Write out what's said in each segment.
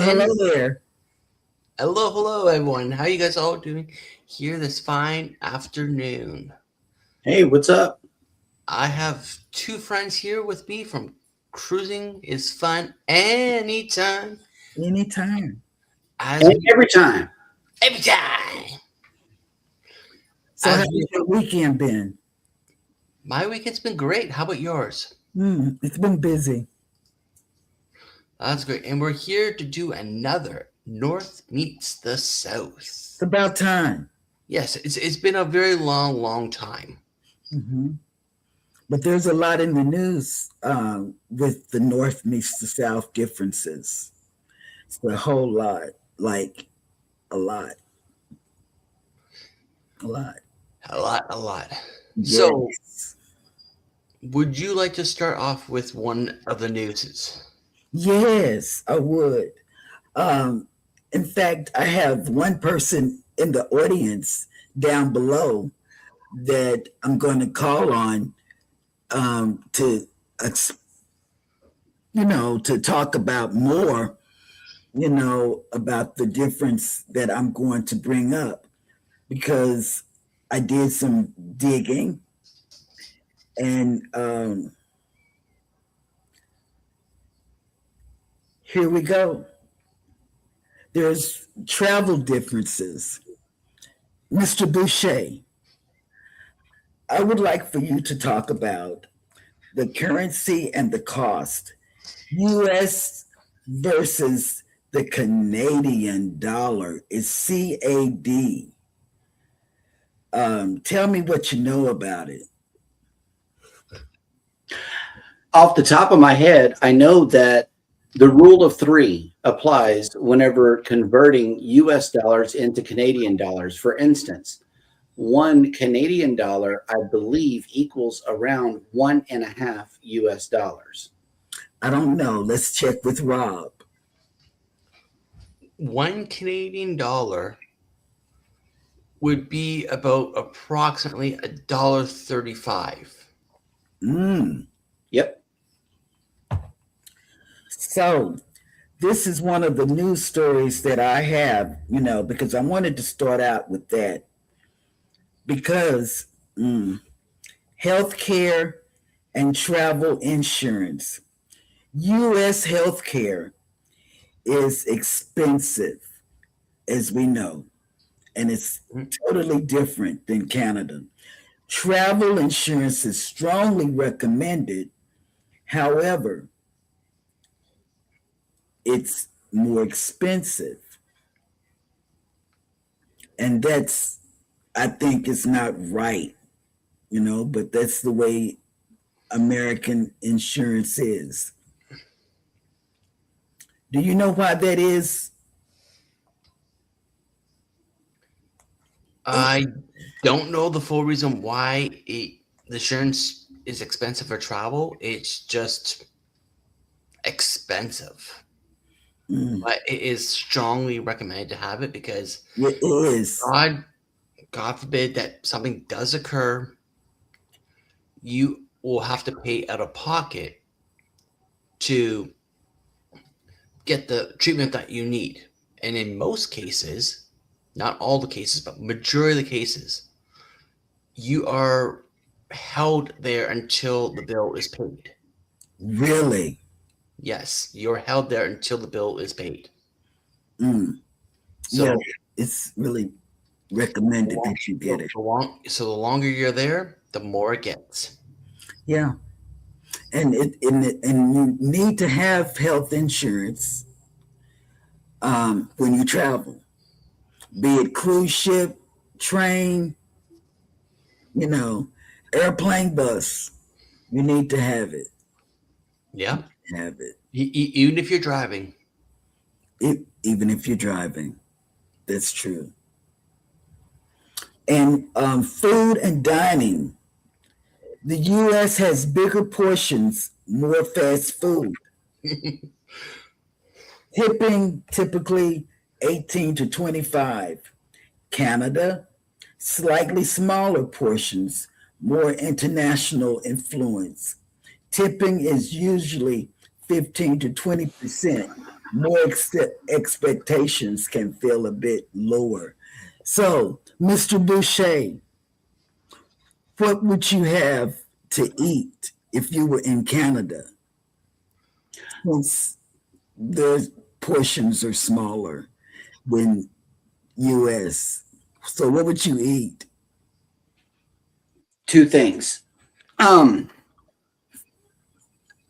And hello there. hello, everyone. How you guys all doing here this fine afternoon? Hey, what's up? I have two friends here with me from Cruising is Fun Anytime, Anytime. as And we every time. every time. So, As how's we, your weekend been? my weekend's been great. How about yours? It's been busy. That's great. And we're here to do another North meets the It's South. about time. Yes, it's been a very long time. hmm But there's a lot in the news with the North meets the South differences. It's a whole lot, like a lot, a lot. A lot. So, Yes. would you like to start off with one of the newses? Yes, I would. Um, in fact, I have one person in the audience down below that I'm going to call on to ex- to talk about more, about the difference that I'm going to bring up because I did some digging and here we go. There's travel differences. Mr. Boucher, I would like for you to talk about the currency and the cost, US versus the Canadian dollar is CAD. Tell me what you know about it. Off the top of my head, I know that the rule of three applies whenever converting US dollars into Canadian dollars. For instance, one Canadian dollar, I believe, equals around 1.5 US dollars. I don't know. Let's check with Rob. One Canadian dollar would be about approximately $1.35. Mm. Yep. So, this is one of the news stories that I have, because I wanted to start out with that because healthcare and travel insurance. US healthcare is expensive, as we know, and it's totally different than Canada. Travel insurance is strongly recommended. However, it's more expensive. And that's, I think, it's not right, but that's the way American insurance is. Do you know why that is? I don't know the full reason why the insurance is expensive for travel. It's just expensive. Mm, But it is strongly recommended to have it because it is. God forbid that something does occur, you will have to pay out of pocket to get the treatment that you need. And in most cases, not all the cases, but majority of the cases, you are held there until the bill is paid. Really. Yes, you're held there until the bill is paid. Mm, yeah, So it's really recommended that you get it. the longer you're there, the more it gets. Yeah. And you need to have health insurance when you travel, be it cruise ship, train, you know, airplane, bus. You need to have it. Yeah, Have it. even if you're driving. Even if you're driving. That's true. And food and dining. The U.S. has bigger portions, more fast food. Tipping typically 18 to 25. Canada, slightly smaller portions, more international influence. Tipping is usually 15 to 20%. more expectations can feel a bit lower. So, Mr. Boucher, what would you have to eat if you were in Canada? Since the portions are smaller than US. So what would you eat? Two things.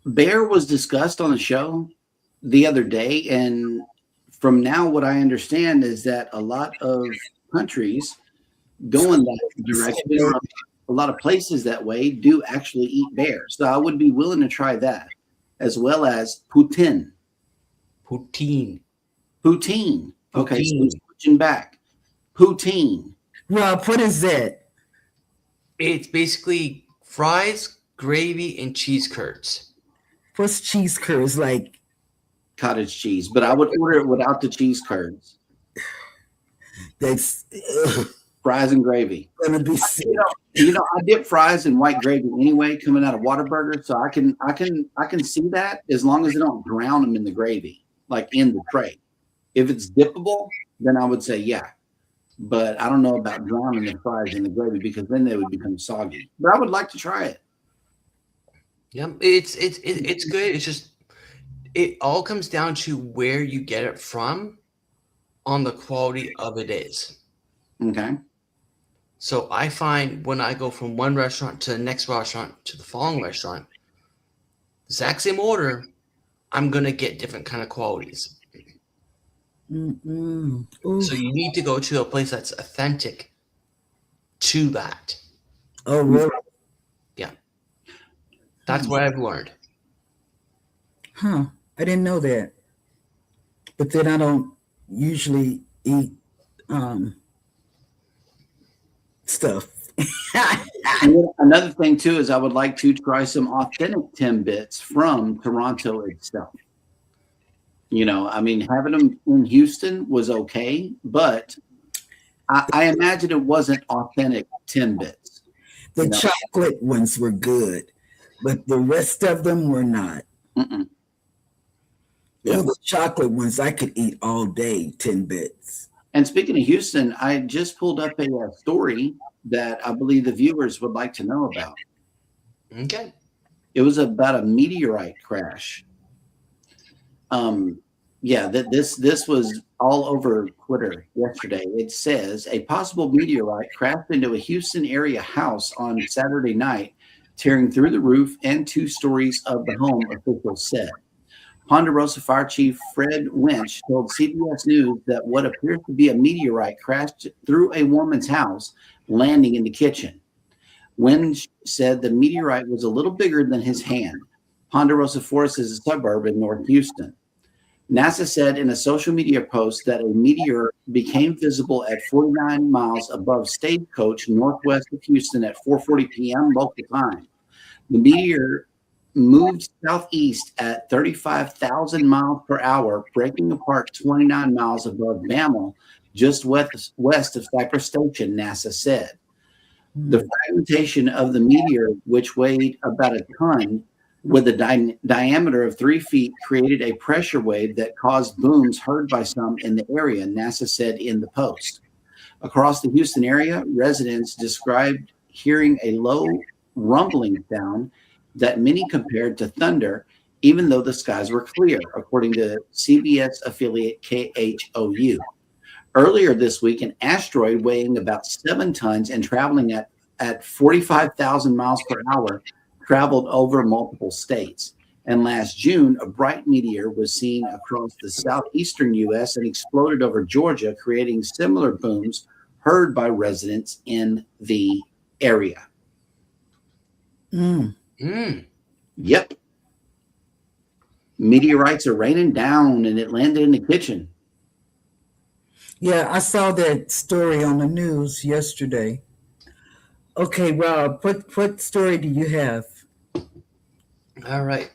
Bear was discussed on the show the other day, and from now, what I understand is that a lot of countries go in that direction. A lot of places that way do actually eat bear. So I would be willing to try that, as well as poutine. Poutine. Poutine. Okay, so Poutine. switching back. Poutine. Rob, what is that? It's basically fries, gravy, and cheese curds. What's cheese curds like? Cottage cheese, but I would order it without the cheese curds. That's Fries and gravy. gonna be sick. I dip fries in white gravy anyway, coming out of Whataburger, so I can see that as long as they don't drown them in the gravy, like in the tray. If it's dippable, then I would say yeah, but I don't know about drowning the fries in the gravy because then they would become soggy. But I would like to try it. Yeah, it's good. It's just it all comes down to where you get it from, on the quality of it is. Okay. So I find when I go from one restaurant to the next restaurant to the following restaurant, exact same order, I'm gonna get different kind of qualities. So you need to go to a place that's authentic to that. Oh, really? Yeah, that's what I've learned. Huh. I didn't know that. But then I don't usually eat stuff. Another thing too is I would like to try some authentic Timbits from Toronto itself. I mean, having them in Houston was okay, but I imagine it wasn't authentic Timbits. The chocolate ones were good, but the rest of them were not. Mm-mm. Yeah. The chocolate ones I could eat all day, 10 bits. And speaking of Houston, I just pulled up a story that I believe the viewers would like to know about. Okay. It was about a meteorite crash. This was all over Twitter yesterday. It says a possible meteorite crashed into a Houston area house on Saturday night, tearing through the roof and 2 stories of the home, officials said. Ponderosa Fire Chief Fred Winch told CBS News that what appears to be a meteorite crashed through a woman's house, landing in the kitchen. Winch said the meteorite was a little bigger than his hand. Ponderosa Forest is a suburb in North Houston. NASA said in a social media post that a meteor became visible at 49 miles above Stagecoach, northwest of Houston at 4:40 p.m. local time. The meteor moved southeast at 35,000 miles per hour, breaking apart 29 miles above Bammel, just west of Cypress Station, NASA said. The fragmentation of the meteor, which weighed about a ton, with a diameter of 3 feet, created a pressure wave that caused booms heard by some in the area, NASA said in the post. Across the Houston area, residents described hearing a low rumbling sound that many compared to thunder, even though the skies were clear, according to CBS affiliate KHOU. Earlier this week, an asteroid weighing about 7 tons and traveling at 45,000 miles per hour traveled over multiple states. And last June, a bright meteor was seen across the southeastern U.S. and exploded over Georgia, creating similar booms heard by residents in the area. Yep. Meteorites are raining down, and it landed in the kitchen. Yeah, I saw that story on the news yesterday. Okay, Rob, what story do you have? All right.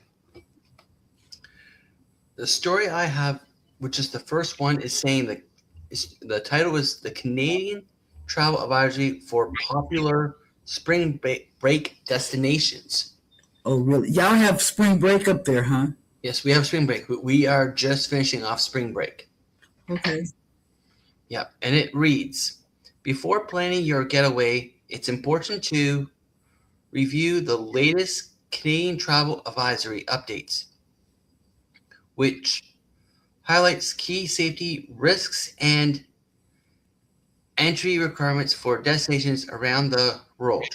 The story I have, which is the first one, is saying that the title is The Canadian Travel Advisory for Popular Spring Break Destinations. Oh, really? Y'all have spring break up there, huh? Yes, we have spring break. We are just finishing off spring break. Okay. Yep. And it reads, before planning your getaway, it's important to review the latest Canadian travel advisory updates, which highlights key safety risks and entry requirements for destinations around the world.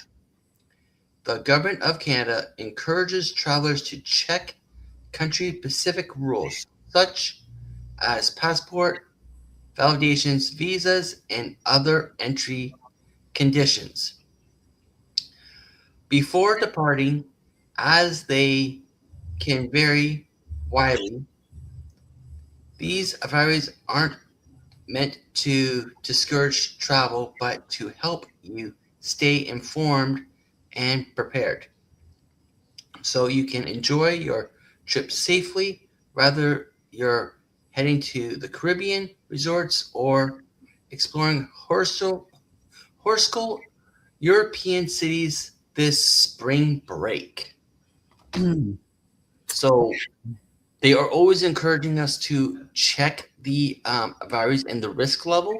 The Government of Canada encourages travelers to check country-specific rules, such as passport, validations, visas, and other entry conditions before departing, as they can vary widely. These advisories aren't meant to discourage travel, but to help you stay informed and prepared so you can enjoy your trip safely, whether you're heading to the Caribbean resorts or exploring historical European cities this spring break. Mm. So they are always encouraging us to check the virus and the risk level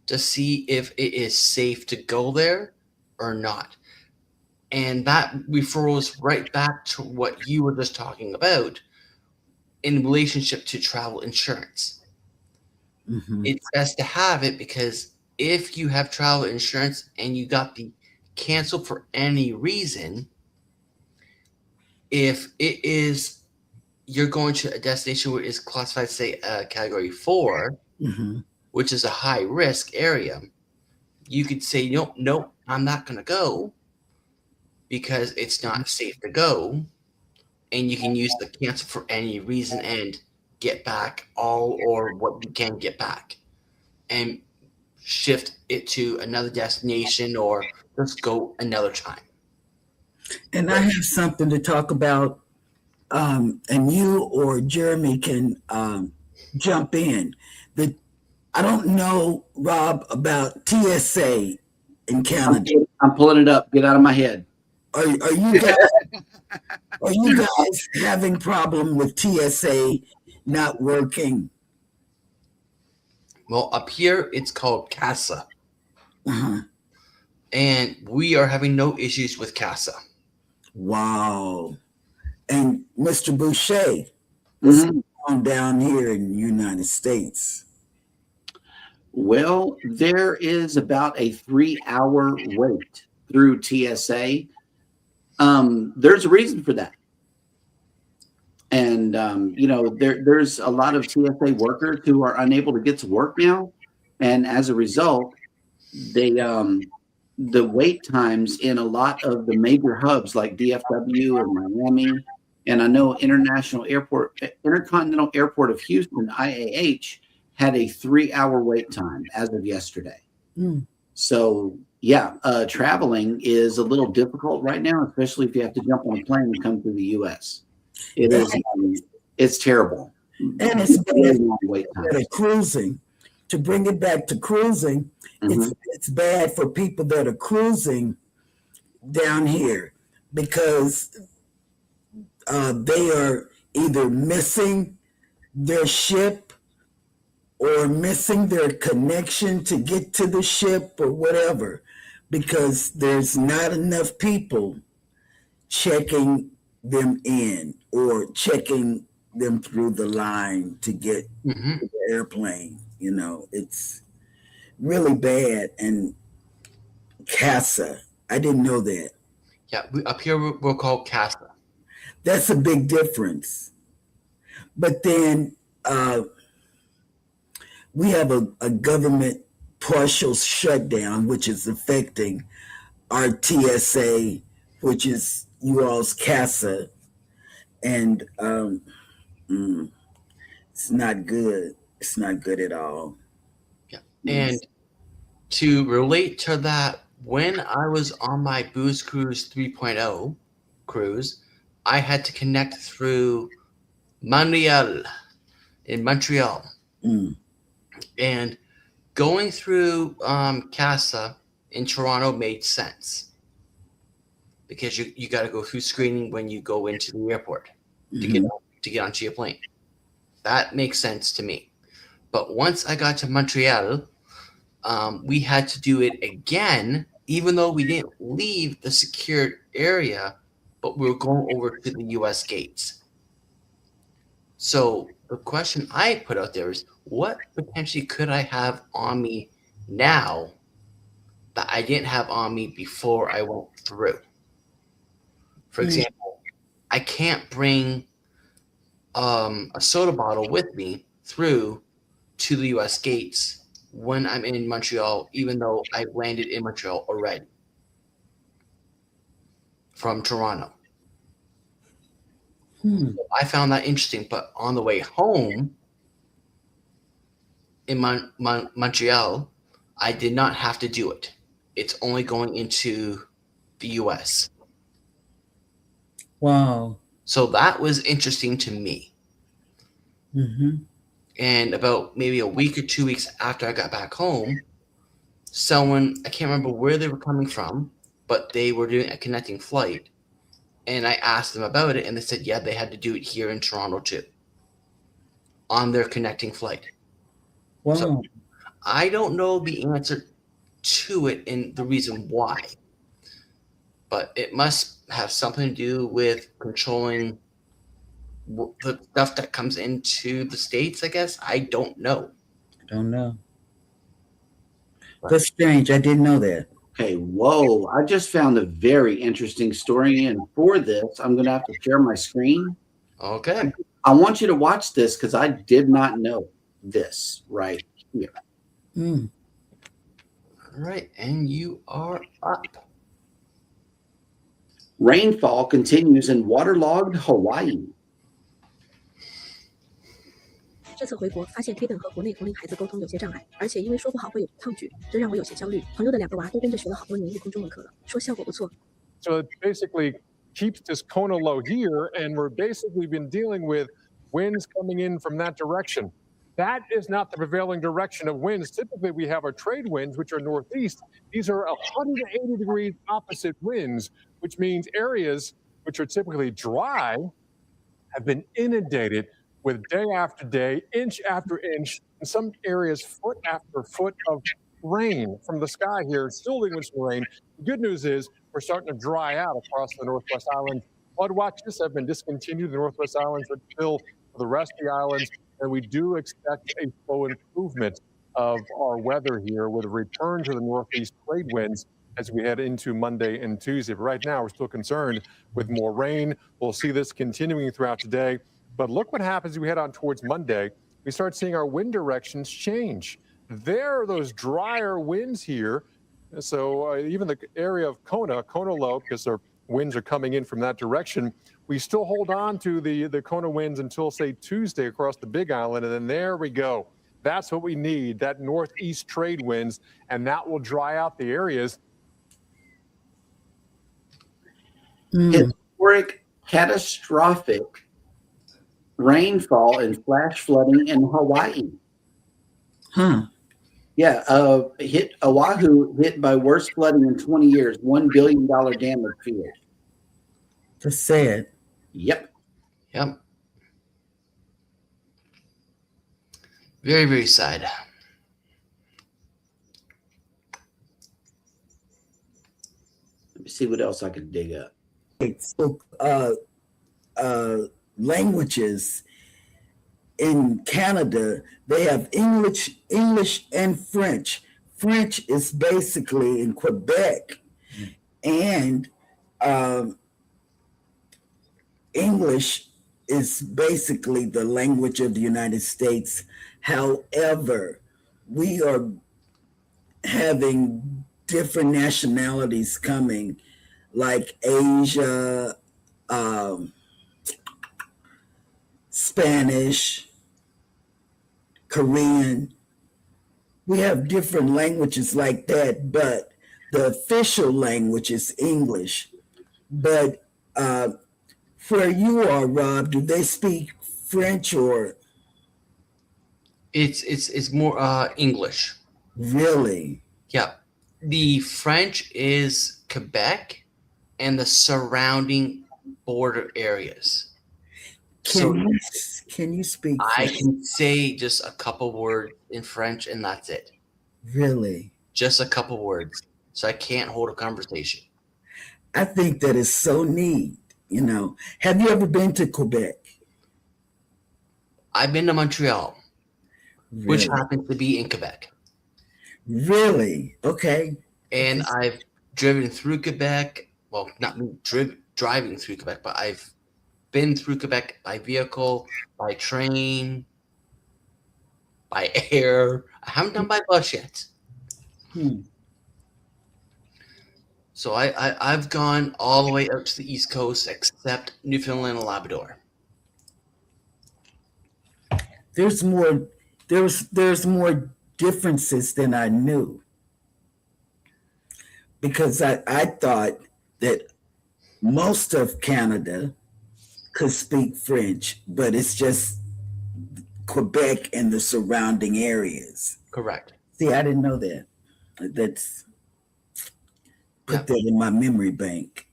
to see if it is safe to go there or not. And that refers right back to what you were just talking about in relationship to travel insurance. Hmm. It's best to have it because if you have travel insurance and you got the canceled for any reason, if it is you're going to a destination where it's classified, say, category 4, Hmm. which is a high risk area, you could say, no, no, I'm not going to go because it's not safe to go. And you can use the cancel for any reason and get back all or what you can get back and shift it to another destination or just go another time. And I But have something to talk about, and you or Jeremy can jump in. The I don't know, Rob, about TSA in Canada. I'm pulling it up. Get out of my head. Are you guys are you guys having problem with TSA not working? well, up here it's called CASA, Uh-huh. and we are having no issues with CASA. Wow. And Mr. Boucher, what's Mhm. going on down here in the United States? Well, there is about a 3-hour wait through TSA. There's a reason for that. And there's a lot of TSA workers who are unable to get to work now, and as a result, the wait times in a lot of the major hubs like DFW and Miami, and I know Intercontinental Airport of Houston (IAH) had a 3-hour wait time as of yesterday. Mm. So yeah, traveling is a little difficult right now, especially if you have to jump on a plane and come through the U.S. It is. It's terrible. And it's Really long wait bad times. at cruising. To bring it back to cruising, Mhm. it's bad for people that are cruising down here because they are either missing their ship or missing their connection to get to the ship or whatever because there's not enough people checking them in or checking them through the line to get Mm-hmm. to the airplane. It's really bad. And CASA, I didn't know that. Yeah, up here we're called CASA. That's a big difference. But then we have a government partial shutdown, which is affecting our TSA, which is you all's CASA. And it's not good. It's not good at all. Yeah. Yes. And to relate to that, when I was on my Booze Cruise 3.0 cruise, I had to connect through Montreal in Montreal. Mm. And going through CASA in Toronto made sense because you got to go through screening when you go into the airport to get Mhm. on. to get onto your plane. That makes sense to me. But once I got to Montreal, we had to do it again, even though we didn't leave the secured area, but we were going over to the U.S. gates. So the question I put out there is, what potentially could I have on me now that I didn't have on me before I went through? For example, I can't bring a soda bottle with me through to the U.S. gates when I'm in Montreal, even though I landed in Montreal already from Toronto. So I found that interesting. But on the way home in Montreal, I did not have to do it. It's only going into the U.S. Wow. So that was interesting to me. And about maybe a week or 2 weeks after I got back home, someone, I can't remember where they were coming from, but they were doing a connecting flight. And I asked them about it, and they said, yeah, they had to do it here in Toronto too, on their connecting flight. Wow. So I don't know the answer to it and the reason why, but it must have something to do with controlling the stuff that comes into the States, I guess. I don't know. Don't know. That's strange. I didn't know that. Okay, whoa. I just found a very interesting story. And for this, I'm going to have to share my screen. Okay. I want you to watch this because I did not know this right here. All right, and you are up. Rainfall continues in waterlogged Hawaii. 这次回国发现 Kaden 和国内同龄孩子沟通有些障碍，而且因为说不好会有抗拒，这让我有些焦虑。朋友的2个娃都跟着学了好多年日空中文课了，说效果不错。 So it basically keeps this Kona low here, and we're basically been dealing with winds coming in from that direction. That is not the prevailing direction of winds. Typically, we have our trade winds, which are northeast. These are 180 degrees opposite winds, which means areas which are typically dry have been inundated with day after day, inch after inch, in some areas foot after foot of rain from the sky here, still dealing with some rain. The good news is we're starting to dry out across the Northwest Islands. Flood watches have been discontinued. The Northwest Islands are still for the rest of the islands, and we do expect a slow improvement of our weather here with a return to the northeast trade winds as we head into Monday and Tuesday. But right now, we're still concerned with more rain. We'll see this continuing throughout today. But look what happens as we head on towards Monday. We start seeing our wind directions change. There are those drier winds here. So even the area of Kona low, because our winds are coming in from that direction, we still hold on to the Kona winds until, say, Tuesday across the Big Island. And then there we go. That's what we need, that northeast trade winds, and that will dry out the areas. Historic, catastrophic rainfall and flash flooding in Hawaii. Yeah, hit Oahu, hit by worst flooding in 20 years, $1 billion damage feared. That's sad. Yep. Very, very sad. Let me see what else I can dig up. So, languages in Canada, they have English, and French. French is basically in Quebec, and English is basically the language of the United States. However, we are having different nationalities coming, like Asia, Spanish, Korean. We have different languages like that, but the official language is English. But where you are, Rob, do they speak French or? It's more English. Really? Yeah. The French is Quebec and the surrounding border areas. So Can you speak I French? can say just a couple words in French, and that's it. Really? Just a couple words. So I can't hold a conversation. I think that is so neat. You know, have you ever been to Quebec? I've been to Montreal, which Really? happens to be in Quebec. Really? Okay. And I've driven through Quebec. Well, not driving through Quebec, but I've been through Quebec by vehicle, by train, by air. I haven't done by bus yet. Hmm. So I've gone all the way up to the East Coast, except Newfoundland and Labrador. There's more. There's more differences than I knew, because I thought that most of Canada could speak French, but it's just Quebec and the surrounding areas. Correct. See, I didn't know that. That's put Yeah. that in my memory bank.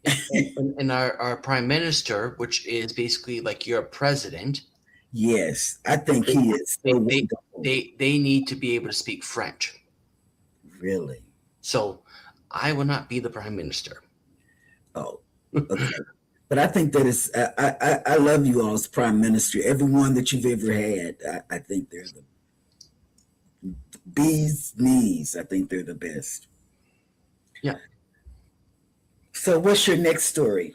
And our prime minister, which is basically like your president, Yes, I think he is so wonderful. they need to be able to speak French. Really? So I will not be the prime minister. Oh, okay. But I think that is, I love you all's prime minister. Everyone that you've ever had, I think they're the bee's knees. I think they're the best. Yeah. So what's your next story?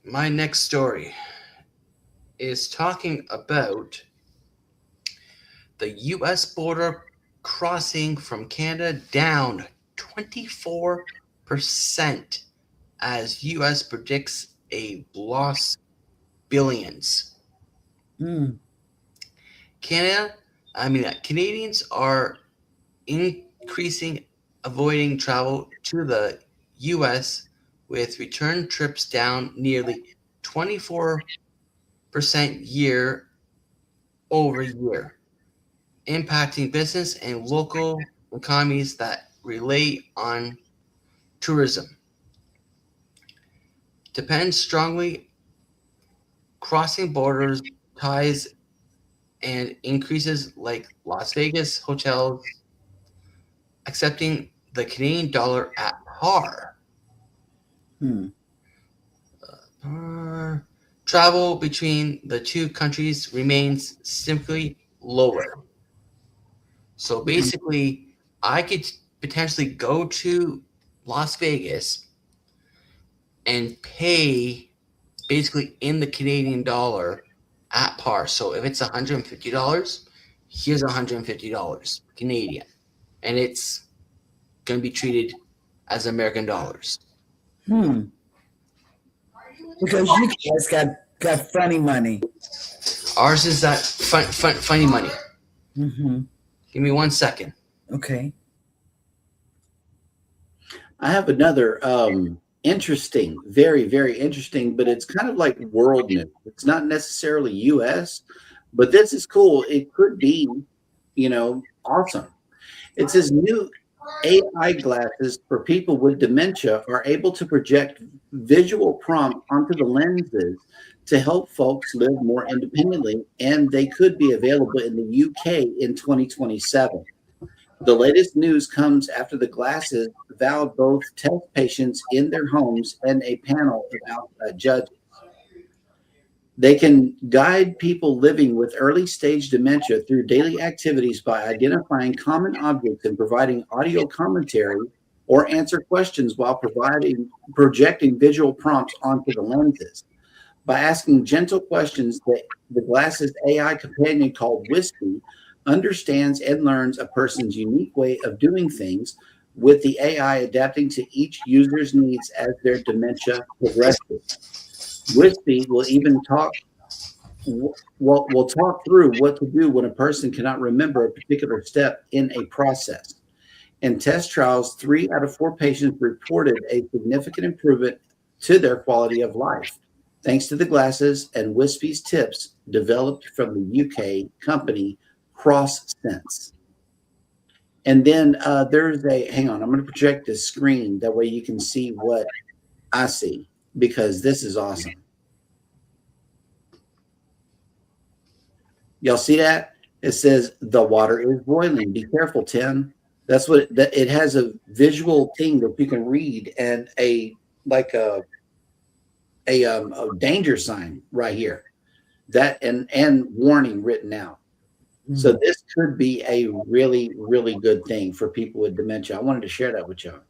My next story is talking about the U.S. border crossing from Canada down 24% as U.S. predicts a loss billions. Canadians are avoiding travel to the U.S. with return trips down nearly 24% year over year, impacting business and local economies that rely on tourism. Depends strongly crossing borders ties and increases like Las Vegas hotels accepting the Canadian dollar at par. Travel between the two countries remains simply lower. So basically, I could potentially go to Las Vegas and pay basically in the Canadian dollar at par. So if it's $150, here's $150 Canadian. And it's going to be treated as American dollars. Because you guys got funny money. Ours is that funny money. Mm-hmm. Give me 1 second. Okay. I have another interesting, very, very interesting, but it's kind of like world news. It's not necessarily U.S., but this is cool. It could be, awesome. It says new AI glasses for people with dementia are able to project visual prompt onto the lenses to help folks live more independently, and they could be available in the UK in 2027. The latest news comes after the glasses vowed both test patients in their homes and a panel of judges. They can guide people living with early stage dementia through daily activities by identifying common objects and providing audio commentary, or answer questions while projecting visual prompts onto the lenses. By asking gentle questions, the glasses AI companion called Wispy understands and learns a person's unique way of doing things, with the AI adapting to each user's needs as their dementia progresses. Wispy will even talk through what to do when a person cannot remember a particular step in a process. In test trials, 3 out of 4 patients reported a significant improvement to their quality of life, thanks to the glasses and Wispy's tips developed from the UK company CrossSense. And then there's hang on, I'm going to project this screen. That way you can see what I see, because this is awesome. Y'all see that? It says the water is boiling. Be careful, Tim. That's what it has, a visual thing that you can read, and a danger sign right here. That and warning written out. So this could be a really, really good thing for people with dementia. I wanted to share that with y'all.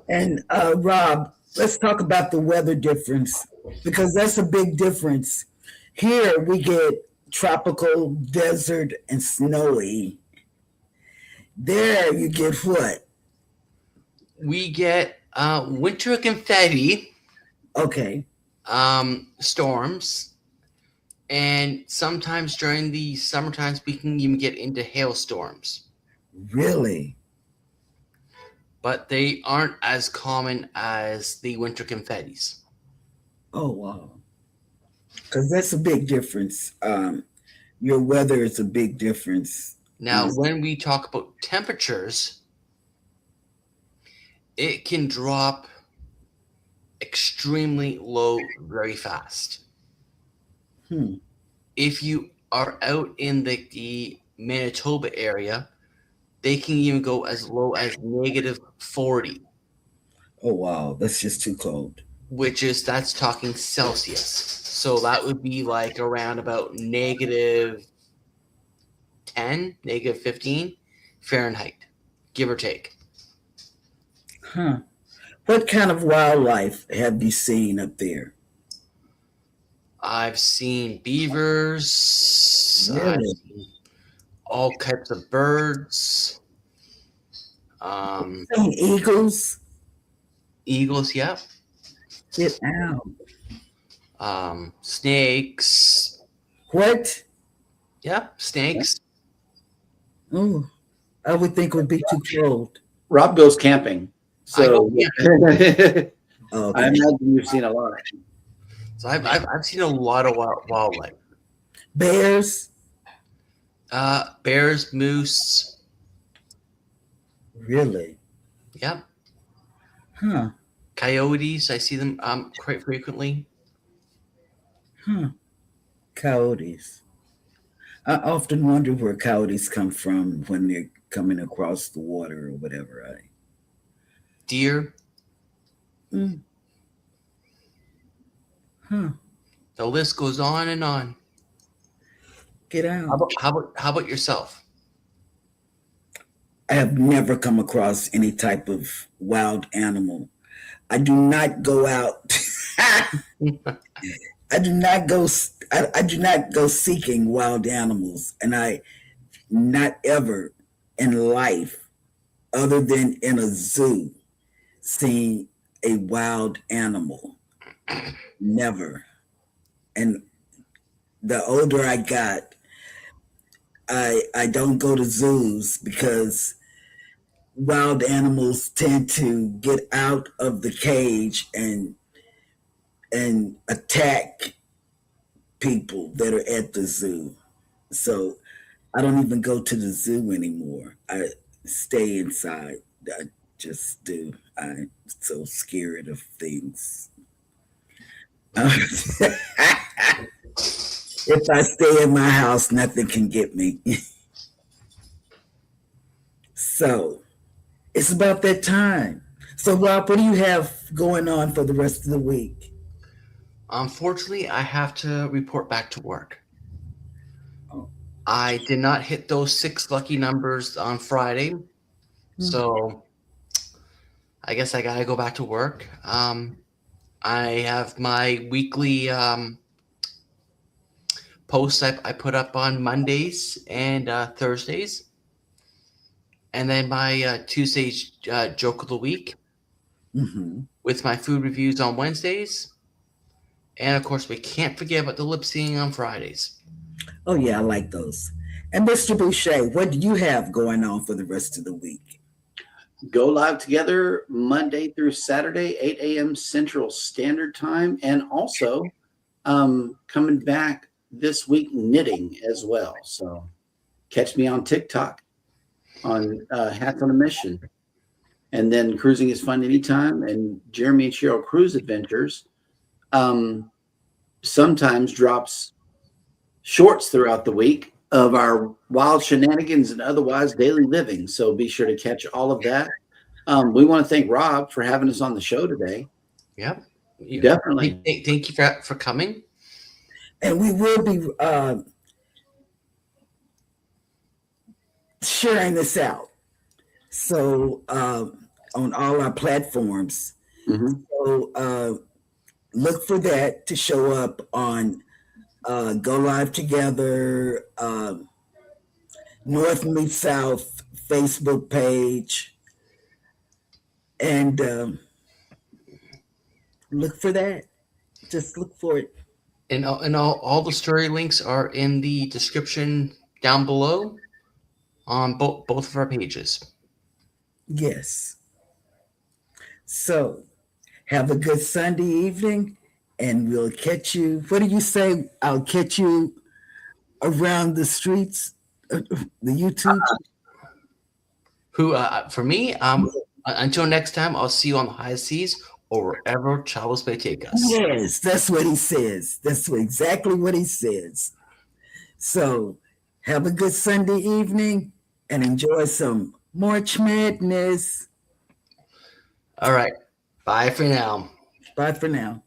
And Rob, let's talk about the weather difference, because that's a big difference. Here we get tropical, desert, and snowy. There you get what? We get winter confetti, Okay. storms, and sometimes during the summer times we can even get into hailstorms. Really? But they aren't as common as the winter confettis. Oh, wow. Because that's a big difference. Your weather is a big difference. Now, when we talk about temperatures, it can drop extremely low very fast. If you are out in the Manitoba area, they can even go as low as -40. Oh, wow. That's just too cold. That's talking Celsius. So that would be like around about -10, -15 Fahrenheit, give or take. Huh. What kind of wildlife have you seen up there? I've seen beavers. Really? I've seen all types of birds. Some eagles? Eagles, yep. Get out. Snakes. What? Yep, snakes. Oh, I would think it would be too cold. Rob goes camping, so Okay. I imagine you've seen a lot. So I've seen a lot of wildlife. Bears? Bears, moose. Really? Yep. Huh. Coyotes, I see them quite frequently. Coyotes. I often wonder where coyotes come from when they're coming across the water or whatever. Deer. Huh. The list goes on and on. Get out. How about yourself? I have never come across any type of wild animal. I do not go out. I do not go seeking wild animals, and I not ever in life, other than in a zoo, seen a wild animal. Never. And the older I got, I don't go to zoos because wild animals tend to get out of the cage and attack people that are at the zoo. So I don't even go to the zoo anymore. I stay inside. I just do. I'm so scared of things. If I stay in my house, nothing can get me. So it's about that time. So Rob, what do you have going on for the rest of the week? Unfortunately, I have to report back to work. Oh. I did not hit those 6 lucky numbers on Friday. So I guess I gotta go back to work. I have my weekly posts I put up on Mondays and Thursdays. And then my Tuesday's joke of the week with my food reviews on Wednesdays. And of course, we can't forget about the lip syncing on Fridays. Oh yeah, I like those. And Mr. Boucher, what do you have going on for the rest of the week? Go live together Monday through Saturday, 8 a.m. Central Standard Time, and also coming back this week knitting as well. So catch me on TikTok on Hats on a Mission, and then Cruising is Fun Anytime and Jeremy and Sheryl Cruise Adventures sometimes drops shorts throughout the week of our wild shenanigans and otherwise daily living. So be sure to catch all of that. We want to thank Rob for having us on the show today. Yep. Definitely. Thank you for coming. And we will be sharing this out. So on all our platforms. Mhm. So look for that to show up on Go Live Together, North Meets South Facebook page, and look for that. Just look for it. And all the story links are in the description down below on both of our pages. Yes. So have a good Sunday evening, and we'll catch you. What do you say? I'll catch you around the streets, the YouTube. For me, until next time, I'll see you on the high seas or wherever travels may take us. Yes, that's what he says. That's exactly what he says. So have a good Sunday evening and enjoy some March Madness. All right. Bye for now. Bye for now.